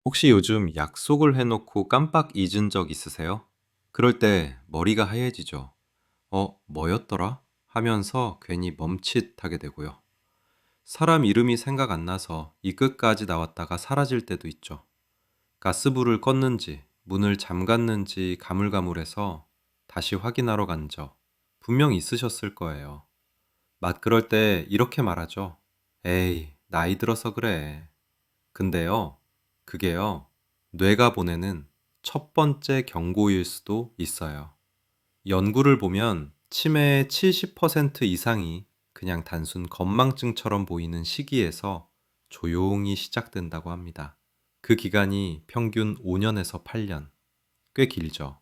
혹시 요즘 약속을 해놓고 깜빡 잊은 적 있으세요? 그럴 때 머리가 하얘지죠. 뭐였더라? 하면서 괜히 멈칫하게 되고요. 사람 이름이 생각 안 나서 이 끝까지 나왔다가 사라질 때도 있죠. 가스불을 껐는지, 문을 잠갔는지 가물가물해서 다시 확인하러 간 적 분명 있으셨을 거예요. 그럴 때 이렇게 말하죠. 에이, 나이 들어서 그래. 근데요, 그게요, 뇌가 보내는 첫 번째 경고일 수도 있어요. 연구를 보면 치매의 70% 이상이 그냥 단순 건망증처럼 보이는 시기에서 조용히 시작된다고 합니다. 그 기간이 평균 5년에서 8년, 꽤 길죠.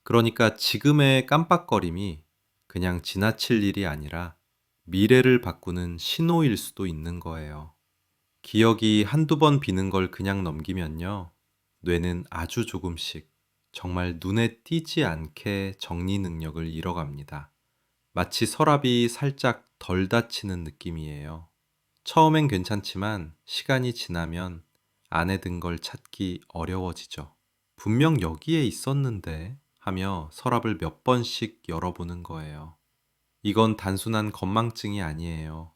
그러니까 지금의 깜빡거림이 그냥 지나칠 일이 아니라 미래를 바꾸는 신호일 수도 있는 거예요. 기억이 한두 번 비는 걸 그냥 넘기면요, 뇌는 아주 조금씩, 정말 눈에 띄지 않게 정리 능력을 잃어갑니다. 마치 서랍이 살짝 덜 닫히는 느낌이에요. 처음엔 괜찮지만 시간이 지나면 안에 든 걸 찾기 어려워지죠. 분명 여기에 있었는데 하며 서랍을 몇 번씩 열어보는 거예요. 이건 단순한 건망증이 아니에요.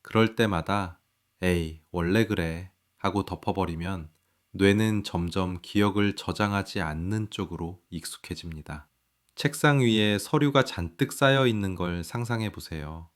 그럴 때마다 에이, 원래 그래 하고 덮어버리면 뇌는 점점 기억을 저장하지 않는 쪽으로 익숙해집니다. 책상 위에 서류가 잔뜩 쌓여 있는 걸 상상해 보세요.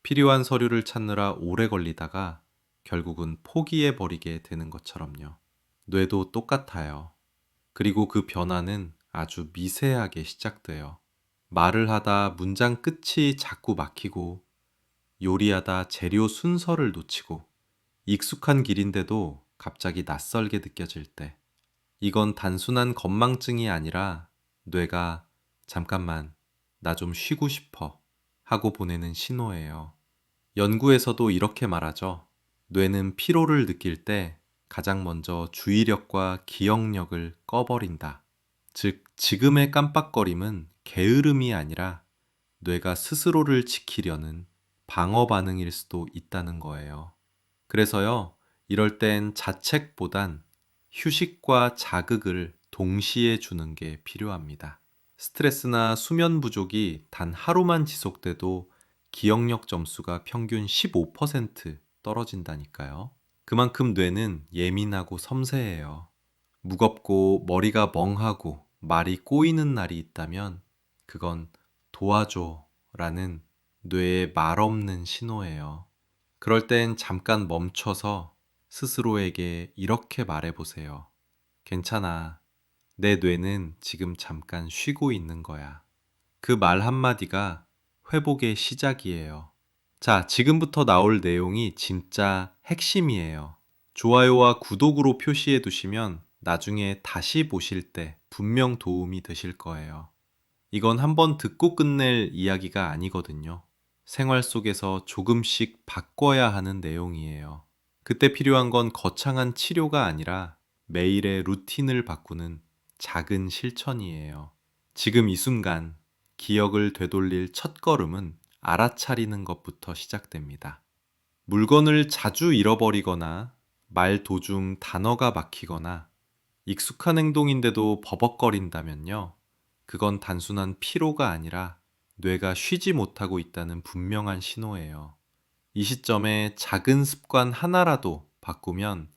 필요한 서류를 찾느라 오래 걸리다가 결국은 포기해 버리게 되는 것처럼요. 뇌도 똑같아요. 그리고 그 변화는 아주 미세하게 시작돼요. 말을 하다 문장 끝이 자꾸 막히고, 요리하다 재료 순서를 놓치고, 익숙한 길인데도 갑자기 낯설게 느껴질 때, 이건 단순한 건망증이 아니라 뇌가 잠깐만, 나 좀 쉬고 싶어 하고 보내는 신호예요. 연구에서도 이렇게 말하죠. 뇌는 피로를 느낄 때 가장 먼저 주의력과 기억력을 꺼버린다. 즉, 지금의 깜빡거림은 게으름이 아니라 뇌가 스스로를 지키려는 방어 반응일 수도 있다는 거예요. 그래서요, 이럴 땐 자책보단 휴식과 자극을 동시에 주는 게 필요합니다. 스트레스나 수면 부족이 단 하루만 지속돼도 기억력 점수가 평균 15% 떨어진다니까요. 그만큼 뇌는 예민하고 섬세해요. 무겁고 머리가 멍하고 말이 꼬이는 날이 있다면 그건 도와줘 라는 뇌의 말 없는 신호예요. 그럴 땐 잠깐 멈춰서 스스로에게 이렇게 말해보세요. 괜찮아. 내 뇌는 지금 잠깐 쉬고 있는 거야. 그 말 한마디가 회복의 시작이에요. 자, 지금부터 나올 내용이 진짜 핵심이에요. 좋아요와 구독으로 표시해 두시면 나중에 다시 보실 때 분명 도움이 되실 거예요. 이건 한번 듣고 끝낼 이야기가 아니거든요. 생활 속에서 조금씩 바꿔야 하는 내용이에요. 그때 필요한 건 거창한 치료가 아니라 매일의 루틴을 바꾸는 작은 실천이에요. 지금 이 순간 기억을 되돌릴 첫 걸음은 알아차리는 것부터 시작됩니다. 물건을 자주 잃어버리거나 말 도중 단어가 막히거나 익숙한 행동인데도 버벅거린다면요, 그건 단순한 피로가 아니라 뇌가 쉬지 못하고 있다는 분명한 신호예요. 이 시점에 작은 습관 하나라도 바꾸면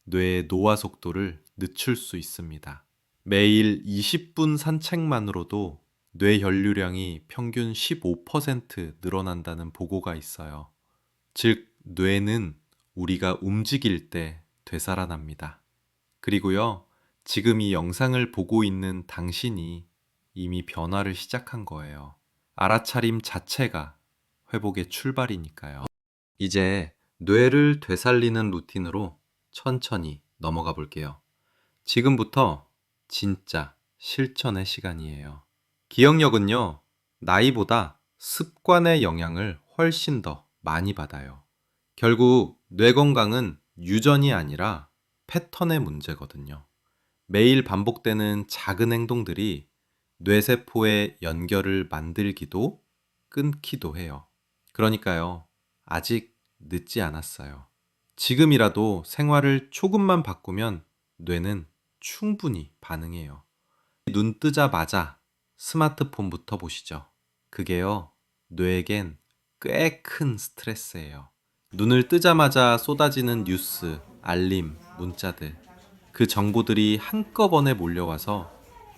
뇌의 노화 속도를 늦출 수 있습니다. 매일 20분 산책만으로도 뇌 혈류량이 평균 15% 늘어난다는 보고가 있어요. 즉, 뇌는 우리가 움직일 때 되살아납니다. 그리고요, 지금 이 영상을 보고 있는 당신이 이미 변화를 시작한 거예요. 알아차림 자체가 회복의 출발이니까요. 이제 뇌를 되살리는 루틴으로 천천히 넘어가 볼게요. 지금부터 진짜 실천의 시간이에요. 기억력은요, 나이보다 습관의 영향을 훨씬 더 많이 받아요. 결국 뇌 건강은 유전이 아니라 패턴의 문제거든요. 매일 반복되는 작은 행동들이 뇌세포의 연결을 만들기도 끊기도 해요. 그러니까요, 아직 늦지 않았어요. 지금이라도 생활을 조금만 바꾸면 뇌는 충분히 반응해요. 눈 뜨자마자 스마트폰부터 보시죠. 그게요, 뇌에겐 꽤 큰 스트레스예요. 눈을 뜨자마자 쏟아지는 뉴스, 알림, 문자들. 그 정보들이 한꺼번에 몰려와서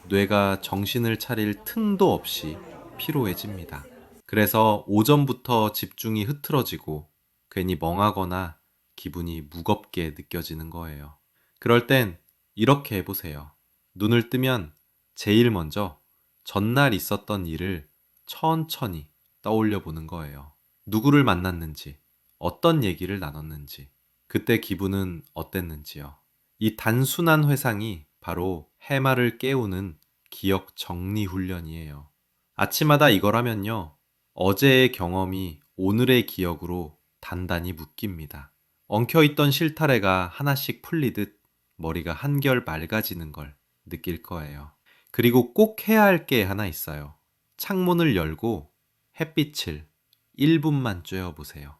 뇌가 정신을 차릴 틈도 없이 피로해집니다. 그래서 오전부터 집중이 흐트러지고 괜히 멍하거나 기분이 무겁게 느껴지는 거예요. 그럴 땐 이렇게 해보세요. 눈을 뜨면 제일 먼저 전날 있었던 일을 천천히 떠올려 보는 거예요. 누구를 만났는지, 어떤 얘기를 나눴는지, 그때 기분은 어땠는지요. 이 단순한 회상이 바로 해마를 깨우는 기억 정리 훈련이에요. 아침마다 이걸 하면요, 어제의 경험이 오늘의 기억으로 단단히 묶입니다. 엉켜있던 실타래가 하나씩 풀리듯 머리가 한결 맑아지는 걸 느낄 거예요. 그리고 꼭 해야 할 게 하나 있어요. 창문을 열고 햇빛을 1분만 쬐어보세요.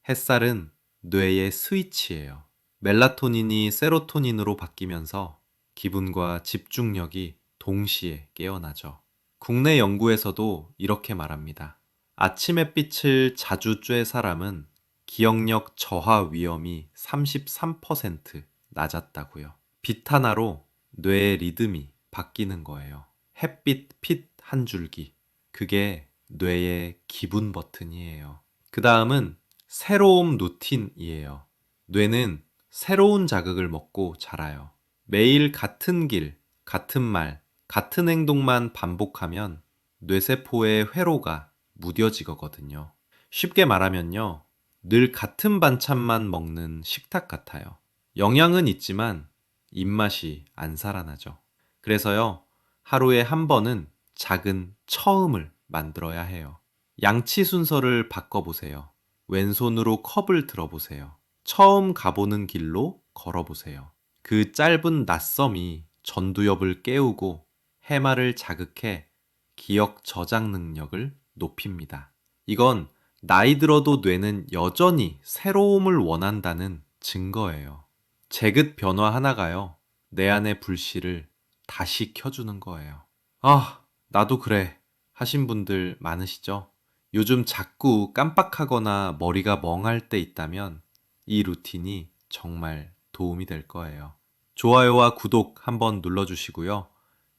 햇살은 뇌의 스위치예요. 멜라토닌이 세로토닌으로 바뀌면서 기분과 집중력이 동시에 깨어나죠. 국내 연구에서도 이렇게 말합니다. 아침 햇빛을 자주 쬐 사람은 기억력 저하 위험이 33% 낮았다고요. 빛 하나로 뇌의 리듬이 바뀌는 거예요. 햇빛 핏 한 줄기. 그게 뇌의 기분 버튼이에요. 그 다음은 새로움 루틴이에요. 뇌는 새로운 자극을 먹고 자라요. 매일 같은 길, 같은 말, 같은 행동만 반복하면 뇌세포의 회로가 무뎌지거든요. 쉽게 말하면요, 늘 같은 반찬만 먹는 식탁 같아요. 영양은 있지만 입맛이 안 살아나죠. 그래서요, 하루에 한 번은 작은 처음을 만들어야 해요. 양치 순서를 바꿔보세요. 왼손으로 컵을 들어보세요. 처음 가보는 길로 걸어보세요. 그 짧은 낯섦이 전두엽을 깨우고 해마를 자극해 기억 저장 능력을 높입니다. 이건 나이 들어도 뇌는 여전히 새로움을 원한다는 증거예요. 제긋 변화 하나가요, 내 안의 불씨를 다시 켜주는 거예요. 아, 나도 그래 하신 분들 많으시죠? 요즘 자꾸 깜빡하거나 머리가 멍할 때 있다면 이 루틴이 정말 도움이 될 거예요. 좋아요와 구독 한번 눌러주시고요.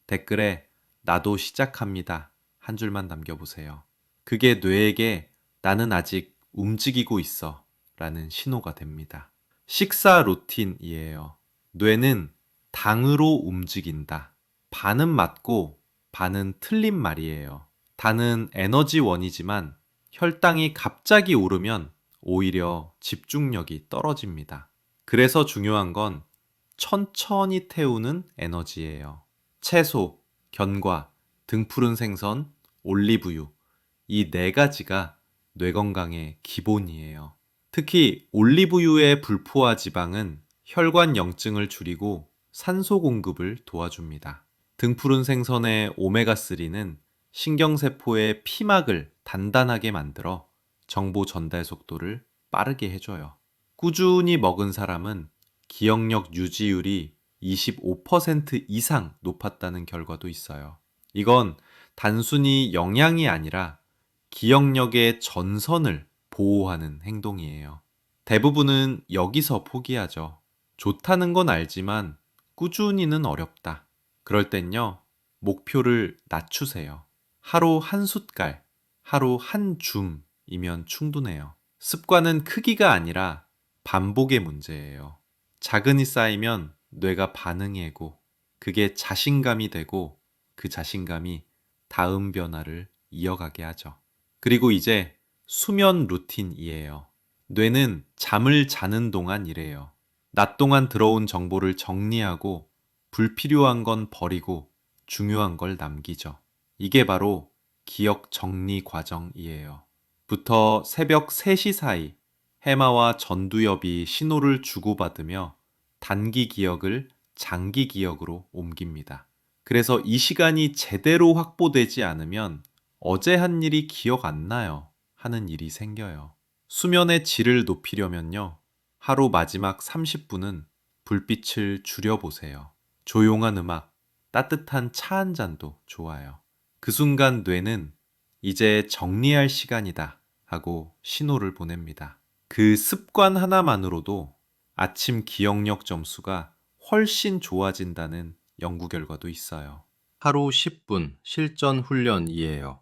댓글에 나도 시작합니다 한 줄만 남겨보세요. 그게 뇌에게 나는 아직 움직이고 있어 라는 신호가 됩니다. 식사 루틴이에요. 뇌는 당으로 움직인다. 반은 맞고 반은 틀린 말이에요. 당은 에너지원이지만 혈당이 갑자기 오르면 오히려 집중력이 떨어집니다. 그래서 중요한 건 천천히 태우는 에너지예요. 채소, 견과, 등푸른 생선, 올리브유, 이 네 가지가 뇌 건강의 기본이에요. 특히 올리브유의 불포화 지방은 혈관 염증을 줄이고 산소 공급을 도와줍니다. 등푸른 생선의 오메가3는 신경세포의 피막을 단단하게 만들어 정보 전달 속도를 빠르게 해줘요. 꾸준히 먹은 사람은 기억력 유지율이 25% 이상 높았다는 결과도 있어요. 이건 단순히 영양이 아니라 기억력의 전선을 보호하는 행동이에요. 대부분은 여기서 포기하죠. 좋다는 건 알지만 꾸준히는 어렵다. 그럴 땐요, 목표를 낮추세요. 하루 한 숟갈, 하루 한 줌이면 충분해요. 습관은 크기가 아니라 반복의 문제예요. 자근이 쌓이면 뇌가 반응해고 그게 자신감이 되고 그 자신감이 다음 변화를 이어가게 하죠. 그리고 이제 수면 루틴이에요. 뇌는 잠을 자는 동안 이래요. 낮 동안 들어온 정보를 정리하고 불필요한 건 버리고 중요한 걸 남기죠. 이게 바로 기억 정리 과정이에요. 부터 새벽 3시 사이 해마와 전두엽이 신호를 주고받으며 단기 기억을 장기 기억으로 옮깁니다. 그래서 이 시간이 제대로 확보되지 않으면 어제 한 일이 기억 안 나요 하는 일이 생겨요. 수면의 질을 높이려면요, 하루 마지막 30분은 불빛을 줄여보세요. 조용한 음악, 따뜻한 차 한 잔도 좋아요. 그 순간 뇌는 이제 정리할 시간이다 하고 신호를 보냅니다. 그 습관 하나만으로도 아침 기억력 점수가 훨씬 좋아진다는 연구 결과도 있어요. 하루 10분 실전 훈련이에요.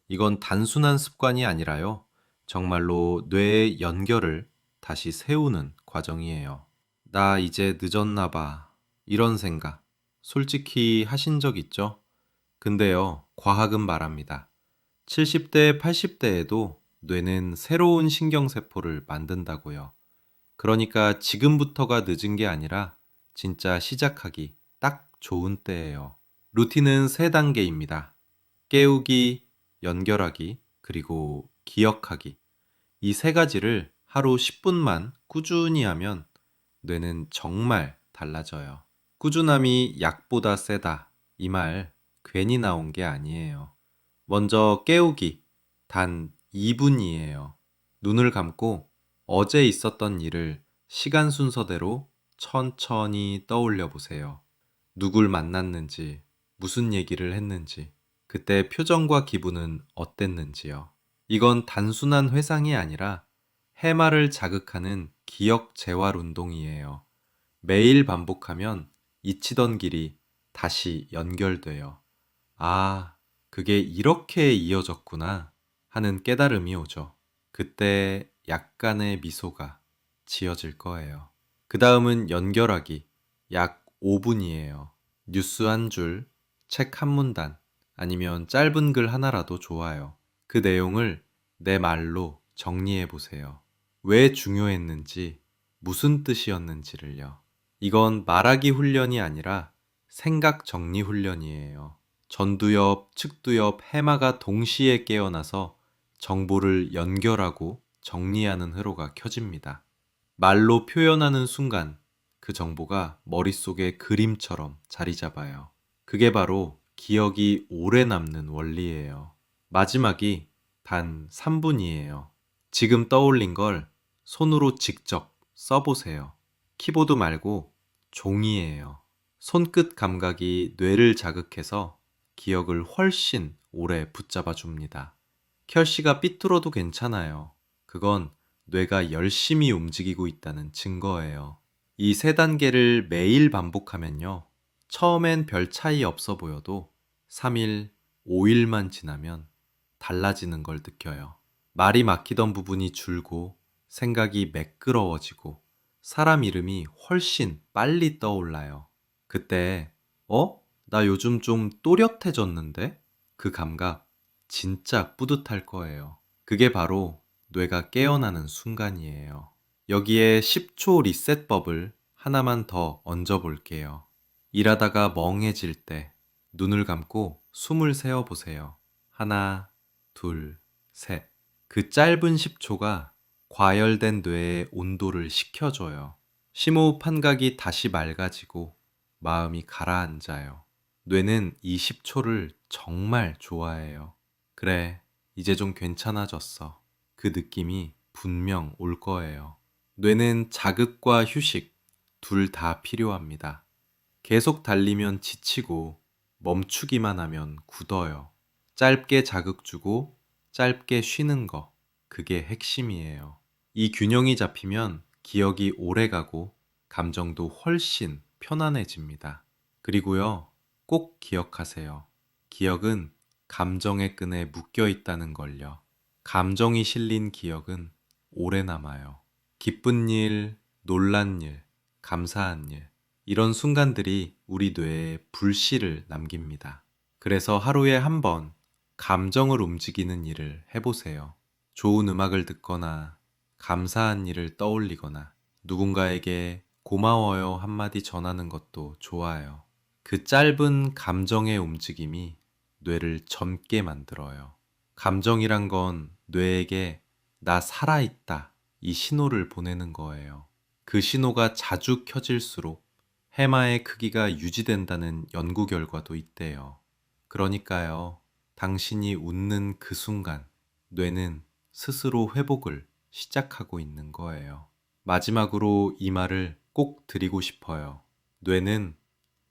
이건 단순한 습관이 아니라요. 정말로 뇌의 연결을 다시 세우는 과정이에요. 나 이제 늦었나 봐. 이런 생각. 솔직히 하신 적 있죠? 근데요, 과학은 말합니다. 70대, 80대에도 뇌는 새로운 신경세포를 만든다고요. 그러니까 지금부터가 늦은 게 아니라 진짜 시작하기 딱 좋은 때예요. 루틴은 3단계입니다. 깨우기, 연결하기, 그리고 기억하기. 이 3가지를 하루 10분만 꾸준히 하면 뇌는 정말 달라져요. 꾸준함이 약보다 세다. 이 말 괜히 나온 게 아니에요. 먼저 깨우기. 단 2분이에요. 눈을 감고 어제 있었던 일을 시간 순서대로 천천히 떠올려 보세요. 누굴 만났는지, 무슨 얘기를 했는지, 그때 표정과 기분은 어땠는지요. 이건 단순한 회상이 아니라 해마를 자극하는 기억 재활 운동이에요. 매일 반복하면 잊히던 길이 다시 연결돼요. 아, 그게 이렇게 이어졌구나 하는 깨달음이 오죠. 그때 약간의 미소가 지어질 거예요. 그 다음은 연결하기. 약 5분이에요. 뉴스 한 줄, 책 한 문단, 아니면 짧은 글 하나라도 좋아요. 그 내용을 내 말로 정리해 보세요. 왜 중요했는지, 무슨 뜻이었는지를요. 이건 말하기 훈련이 아니라 생각 정리 훈련이에요. 전두엽, 측두엽, 해마가 동시에 깨어나서 정보를 연결하고 정리하는 회로가 켜집니다. 말로 표현하는 순간 그 정보가 머릿속에 그림처럼 자리 잡아요. 그게 바로 기억이 오래 남는 원리예요. 마지막이 단 3분이에요. 지금 떠올린 걸 손으로 직접 써보세요. 키보드 말고 종이에요. 손끝 감각이 뇌를 자극해서 기억을 훨씬 오래 붙잡아 줍니다. 결시가 삐뚤어도 괜찮아요. 그건 뇌가 열심히 움직이고 있다는 증거예요. 이 3단계를 매일 반복하면요. 처음엔 별 차이 없어 보여도 3일, 5일만 지나면 달라지는 걸 느껴요. 말이 막히던 부분이 줄고 생각이 매끄러워지고 사람 이름이 훨씬 빨리 떠올라요. 그때, 나 요즘 좀 또렷해졌는데? 그 감각 진짜 뿌듯할 거예요. 그게 바로 뇌가 깨어나는 순간이에요. 여기에 10초 리셋법을 하나만 더 얹어 볼게요. 일하다가 멍해질 때 눈을 감고 숨을 세어 보세요. 하나, 둘, 셋. 그 짧은 10초가 과열된 뇌의 온도를 식혀줘요. 심호흡 한각이 다시 맑아지고 마음이 가라앉아요. 뇌는 이 10초를 정말 좋아해요. 그래, 이제 좀 괜찮아졌어. 그 느낌이 분명 올 거예요. 뇌는 자극과 휴식 둘 다 필요합니다. 계속 달리면 지치고 멈추기만 하면 굳어요. 짧게 자극 주고 짧게 쉬는 거, 그게 핵심이에요. 이 균형이 잡히면 기억이 오래 가고 감정도 훨씬 편안해집니다. 그리고요, 꼭 기억하세요. 기억은 감정의 끈에 묶여 있다는 걸요. 감정이 실린 기억은 오래 남아요. 기쁜 일, 놀란 일, 감사한 일, 이런 순간들이 우리 뇌에 불씨를 남깁니다. 그래서 하루에 한 번 감정을 움직이는 일을 해보세요. 좋은 음악을 듣거나 감사한 일을 떠올리거나 누군가에게 고마워요 한마디 전하는 것도 좋아요. 그 짧은 감정의 움직임이 뇌를 젊게 만들어요. 감정이란 건 뇌에게 나 살아있다 이 신호를 보내는 거예요. 그 신호가 자주 켜질수록 해마의 크기가 유지된다는 연구 결과도 있대요. 그러니까요, 당신이 웃는 그 순간 뇌는 스스로 회복을 시작하고 있는 거예요. 마지막으로 이 말을 꼭 드리고 싶어요. 뇌는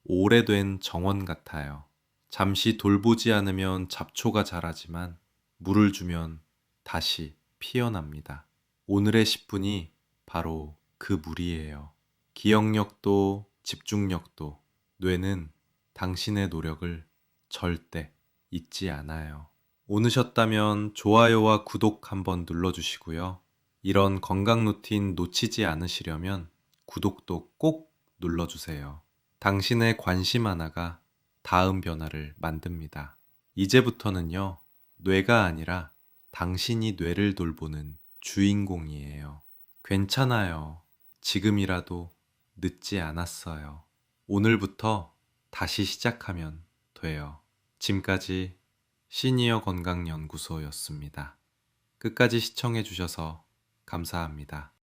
오래된 정원 같아요. 잠시 돌보지 않으면 잡초가 자라지만 물을 주면 다시 피어납니다. 오늘의 10분이 바로 그 물이에요. 기억력도 집중력도 뇌는 당신의 노력을 절대 잊지 않아요. 오르셨다면 좋아요와 구독 한번 눌러주시고요. 이런 건강 루틴 놓치지 않으시려면 구독도 꼭 눌러주세요. 당신의 관심 하나가 다음 변화를 만듭니다. 이제부터는요, 뇌가 아니라 당신이 뇌를 돌보는 주인공이에요. 괜찮아요. 지금이라도 늦지 않았어요. 오늘부터 다시 시작하면 돼요. 지금까지 시니어 건강연구소였습니다. 끝까지 시청해 주셔서 감사합니다.